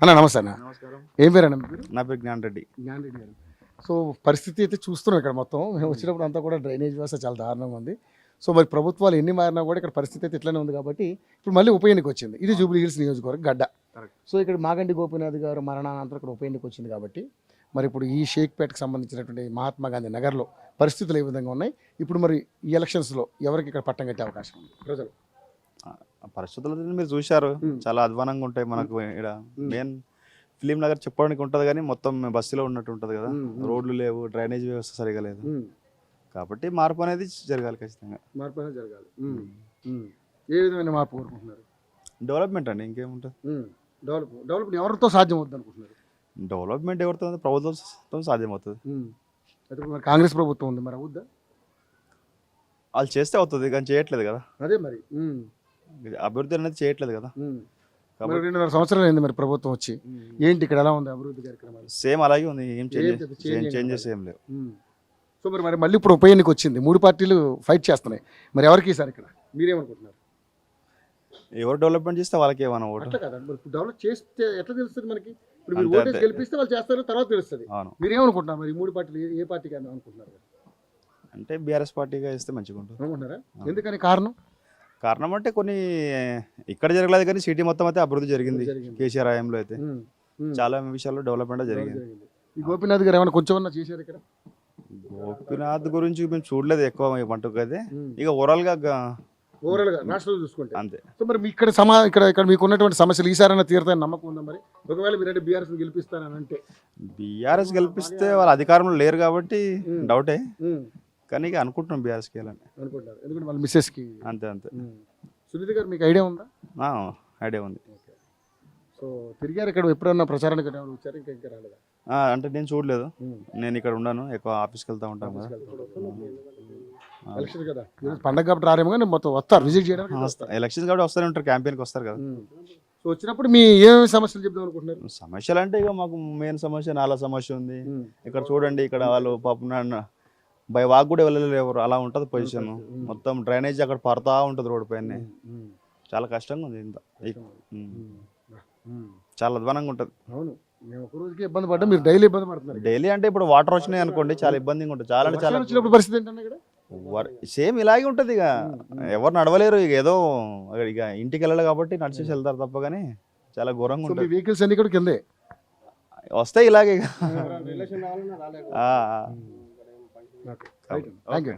అన్న నమస్తే అన్న. నమస్కారం. ఏం పేరు అన్న మీ పేరు? నా పేరు జ్ఞాన్ రెడ్డి. జ్ఞాన్ రెడ్డి గారు. సో పరిస్థితి అయితే చూస్తున్నాం ఇక్కడ మొత్తం. మేము వచ్చినప్పుడు అంతా కూడా డ్రైనేజ్ వ్యవస్థ చాలా దారుణంగా ఉంది. సో మరి ప్రభుత్వాలు ఎన్ని మారినా కూడా ఇక్కడ పరిస్థితి అయితే ఇట్లానే ఉంది కాబట్టి ఇప్పుడు మళ్ళీ ఉప ఎన్నిక వచ్చింది. ఇది జూబ్లీ హిల్స్ నియోజకవర్గం గడ్డ. Correct. సో ఇక్కడ మాగంటి గోపీనాథ్ గారు మరణానంతరం ఇక్కడ ఉప ఎన్నిక వచ్చింది కాబట్టి మరి ఇప్పుడు ఈ షేక్పేటకు సంబంధించినటువంటి మహాత్మా గాంధీ నగర్లో పరిస్థితులు ఏ విధంగా ఉన్నాయి, ఇప్పుడు మరి ఈ ఎలక్షన్స్లో ఎవరికి ఇక్కడ పట్టం కట్టే అవకాశం ఉంది ప్రజలు? పరిస్థితులు మీరు చూశారు, చాలా అధ్వానంగా ఉంటాయి. మనకు ఇక్కడ మెయిన్ ఫిలిం నగర్ చెప్పడానికి ఉంటుంది కానీ మొత్తం బస్సులో ఉన్నట్టు ఉంటుంది కదా. రోడ్లు లేవు, డ్రైనేజ్ వ్యవస్థ సరిగా లేదు. కాబట్టి మార్పు అనేది జరగాలి, ఖచ్చితంగా మార్పు అనేది జరగాలి. ఏ విధమైన మార్పు కోరుకుంటున్నారు? డెవలప్మెంట్ అండి, ఇంకేముంటుంది. డెవలప్మెంట్ ఎవరితో సాధ్యం అవుతుంది అనుకుంటున్నారు? డెవలప్మెంట్ ఎవరితో ప్రభుత్వంతో సాధ్యమవుతుంది. అయితే మరి కాంగ్రెస్ ప్రభుత్వం ఉంది, మరి అవుద్దా? వాళ్ళు చేస్తే అవుతుంది కానీ చేయట్లేదు కదా. అదే మరి అభివృద్ధి అనేది చేయట్లేదు కదా. మరి 2.5 సంవత్సరాలు అయింది మరి ప్రభుత్వం వచ్చి. ఏంటి ఇక్కడ ఎలా ఉంది అభివృద్ధి కార్యక్రమాలు? సేమ్ అలాగే ఉంది, ఏం చేంజెస్ ఏం లేవు. సో మరి మళ్ళీ ఇప్పుడు ఉప ఎన్నిక వచ్చింది, 3 పార్టీలు ఫైట్ చేస్తున్నాయి. మరి ఎవరికి సార్ ఇక్కడ మీరేమనుకుంటున్నారు? ఎవరు డెవలప్మెంట్ చేస్తే వాళ్ళకి ఏమన్నా ఓటు. అట్లా కదా, మరి డెవలప్ చేస్తే ఎట్లా తెలుస్తుంది మనకి? ఇప్పుడు మీరు ఓటేసి గెలిపిస్తే వాళ్ళు చేస్తారో తర్వాత తెలుస్తుంది. అవును. మీరు ఏమనుకుంటున్నారు మరి 3 పార్టీలు ఏ పార్టీకి అనుకుంటున్నారు? అంటే బీఆర్ఎస్ పార్టీగా ఇస్తే మంచిగా ఉంటుంది అనుకుంటున్నారా? ఎందుకని కారణం? కారణం అంటే కొన్ని ఇక్కడ జరగలేదు కానీ సిటీ మొత్తం అయితే అభివృద్ధి జరిగింది. కేసీఆర్ హయాంలో అయితే చాలా విషయాల్లో డెవలప్మెంట్ జరిగింది. ఈ గోపీనాథ్ గారు ఏమైనా కొంచెం చేశారు ఇక్కడ? గోపీనాథ్ గురించి మేము చూడలేదు ఎక్కువ మటుకు అయితే. ఇక ఓవరాల్ గా రాష్ట్రంలో చూసుకుంటే అంతే. సో మరి మీ ఇక్కడ ఇక్కడ మీకు ఉన్నటువంటి సమస్యలు ఈసారైనా తీరుతాయని నమ్మకం ఉందా? మరి ఒకవేళ మీరంటే బీఆర్ఎస్ గెలిపిస్తానని అంటే? బీఆర్ఎస్ గెలిపిస్తే వాళ్ళ అధికారంలో లేరు కాబట్టి డౌటే, కానీ ఇక అనుకుంటున్నాం బీఆర్ఎస్కి వెళ్ళాలని అనుకుంటారు. ఎందుకంటే వాళ్ళ మిస్సెస్కి అంతే అంతే. సునీత గారు మీకు ఐడియా ఉందా? ఐడియా ఉంది. సో తిరిగారు ఇక్కడ ఎప్పుడన్నా ప్రచారానికి వచ్చారు? ఇంకా రాలేదా? అంటే నేను చూడలేదు, నేను ఇక్కడ ఉన్నాను, ఎక్కువ ఆఫీస్కి వెళ్తా ఉంటాను కదా. ఎలక్షన్ కదా, పండగ కాబట్టి రారేమో కానీ మొత్తం వస్తారు విజిట్ చేయడానికి. ఎలక్షన్స్ కాబట్టి వస్తూనే ఉంటారు, క్యాంపెయిన్కి వస్తారు కదా. సో వచ్చినప్పుడు మీ ఏమేమి సమస్యలు చెప్దాం అనుకుంటున్నారు? సమస్యలు అంటే ఇక మాకు మెయిన్ సమస్య నాలా సమస్య ఉంది. ఇక్కడ చూడండి, ఇక్కడ వాళ్ళు పాపం బై వాక్ కూడా వెళ్ళలేరు, అలా ఉంటుంది పొజిషన్. మొత్తం డ్రైనేజ్ అక్కడ పడతా ఉంటుంది రోడ్డు పైన, చాలా కష్టంగా ఉంది. ఇంత చాలా అధ్వానంగా ఉంటుంది. అవును, మేము ఒక రోజుకి ఇబ్బంది పడ్డా, మీరు డైలీ ఇబ్బంది పడుతున్నారు. డైలీ అంటే ఇప్పుడు వాటర్ వచ్చినాయి అనుకోండి, చాలా ఇబ్బందిగా ఉంటుంది. చాలా అంటే చాలా వచ్చినప్పుడు పరిస్థితి ఏంటంటే ఇక్కడ సేమ్ ఇలాగే ఉంటుంది. ఇక ఎవరు నడవలేరు, ఇక ఏదో ఇక ఇంటికి వెళ్ళాలి కాబట్టి నడిచేసి వెళ్తారు తప్ప, కానీ చాలా ఘోరంగా ఉంటుంది. వెహికల్స్ అన్ని కూడా కిందే వస్తాయి ఇలాగే. Thank you.